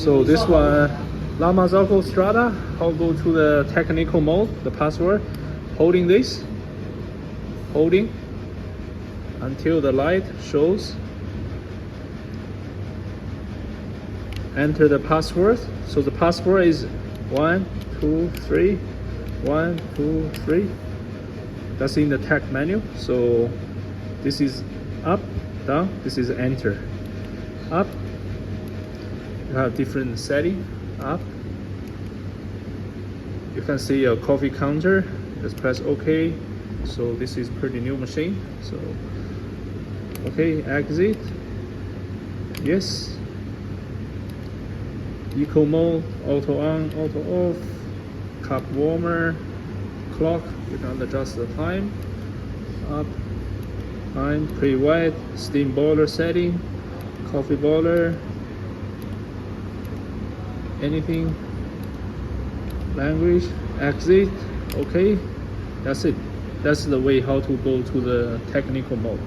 So this one, La Marzocco Strada. I'll go to the technical mode, the password. Holding this, holding until the light shows. Enter the password. So the password is 1, 2, 3, 1, 2, 3. That's in the tech menu. So this is up, down. This is enter. Up. You have different setting. Up. You can see a coffee counter. Just press OK. So this is pretty new machine. So okay, exit. Yes. Eco mode, auto on, auto off, cup warmer, clock, you can adjust the time, up, time, pre-wet, steam boiler setting, coffee boiler, anything, language, exit, okay, that's it. That's the way how to go to the technical mode.